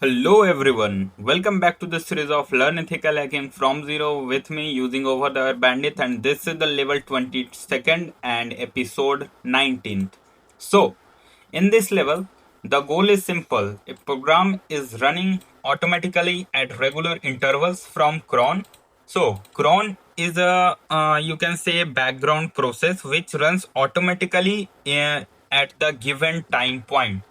Hello everyone, welcome back to the series of Learn Ethical Hacking from Zero with me using OverTheWire Bandit, and this is the level 22nd and episode 19th. So, in this level, the goal is simple. A program is running automatically at regular intervals from cron. So, cron is a you can say background process which runs automatically at the given time point.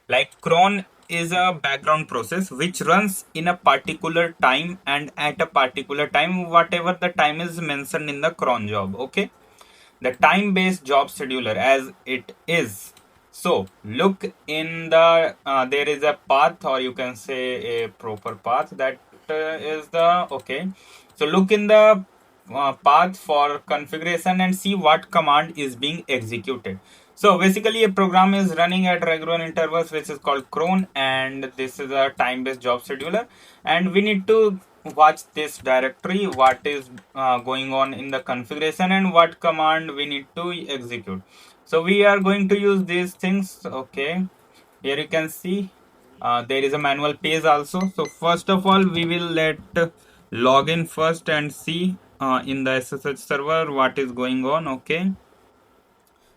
Like cron is a background process which runs in a particular time and at a particular time, whatever the time is mentioned in the cron job. Okay, the time based job scheduler as it is. So look in the there is a path, or you can say a proper path, that is the okay. So look in the path for configuration and see what command is being executed. So basically a program is running at regular intervals which is called cron, and this is a time based job scheduler, and we need to watch this directory, what is going on in the configuration and what command we need to execute. So we are going to use these things. Okay, here you can see there is a manual page also. So first of all we will let log in first and see in the SSH server what is going on. Okay,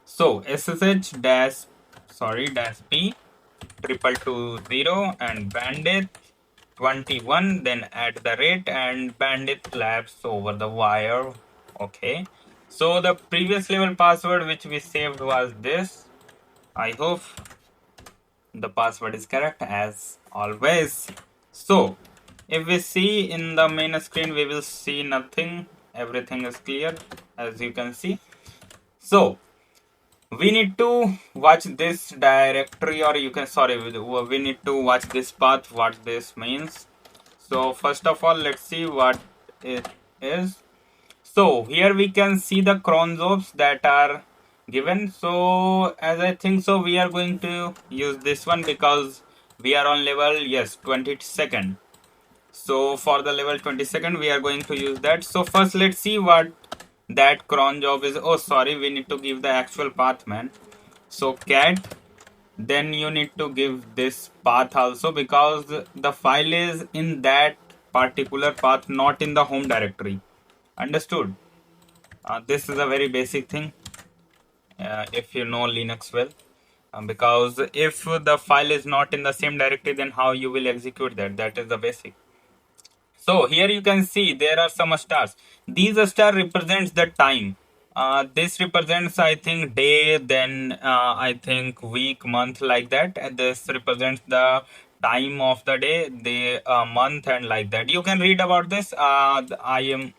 so SSH dash p 2220 and bandit 21, then at the rate and bandit labs over the wire. Okay, so the previous level password which we saved was this. I hope the password is correct as always. So if we see in the main screen, we will see nothing, everything is clear as you can see. So we need to watch this directory, or you can we need to watch this path, what this means. So first of all let's see what it is. So here we can see the cron jobs that are given. So as I think so we are going to use this one because we are on level 22nd. So for the level 22nd we are going to use that. So first let's see what that cron job is. Oh sorry, we need to give the actual path, man. So cat, then you need to give this path also because the file is in that particular path, not in the home directory. Understood? This is a very basic thing if you know Linux well, because if the file is not in the same directory, then how you will execute that is the basic. So here you can see there are some stars. These star represents the time. This represents, I think, day, then I think week, month, like that. And this represents the time of the day, the month, and like that. You can read about this. I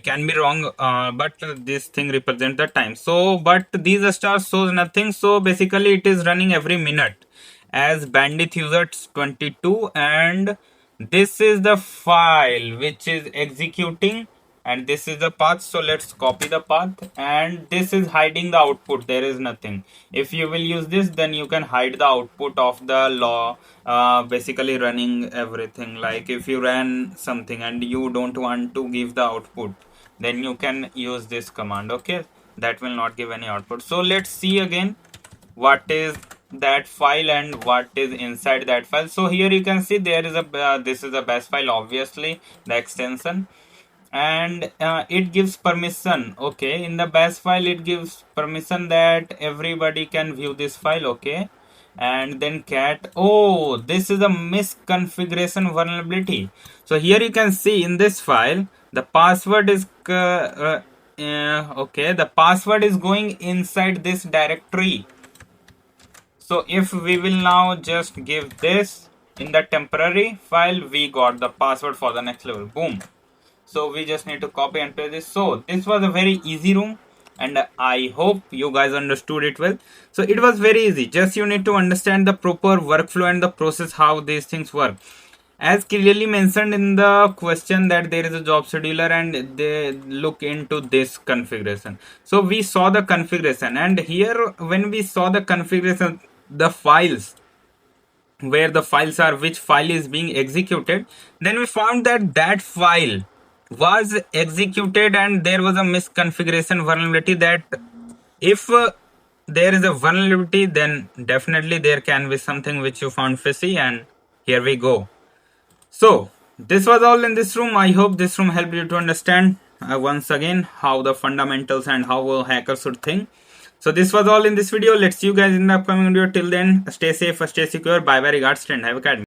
can be wrong, but this thing represents the time. So, but these stars shows nothing. So basically, it is running every minute as bandit users 22, and this is the file which is executing, and this is the path. So let's copy the path, and this is hiding the output. There is nothing. If you will use this, then you can hide the output of the law, basically running everything. Like if you ran something and you don't want to give the output, then you can use this command. Okay, that will not give any output. So let's see again what is that file and what is inside that file. So here you can see there is a this is a bash file, obviously the extension, and it gives permission. Okay, in the bash file it gives permission that everybody can view this file. Okay, and then cat, oh, this is a misconfiguration vulnerability. So here you can see in this file the password is okay, the password is going inside this directory. So if we will now just give this in the temporary file, we got the password for the next level. Boom. So we just need to copy and paste this. So this was a very easy room, and I hope you guys understood it well. So it was very easy. Just you need to understand the proper workflow and the process, how these things work. As clearly mentioned in the question that there is a job scheduler and they look into this configuration. So we saw the configuration, and here when we saw the configuration, the files, where the files are, which file is being executed, then we found that that file was executed and there was a misconfiguration vulnerability, that if there is a vulnerability, then definitely there can be something which you found fishy, and Here we go. So this was all in this room. I hope this room helped you to understand once again how the fundamentals and how a hacker should think. So this was all in this video. Let's see you guys in the upcoming video. Till then, stay safe, stay secure. Bye bye, regards, and have a good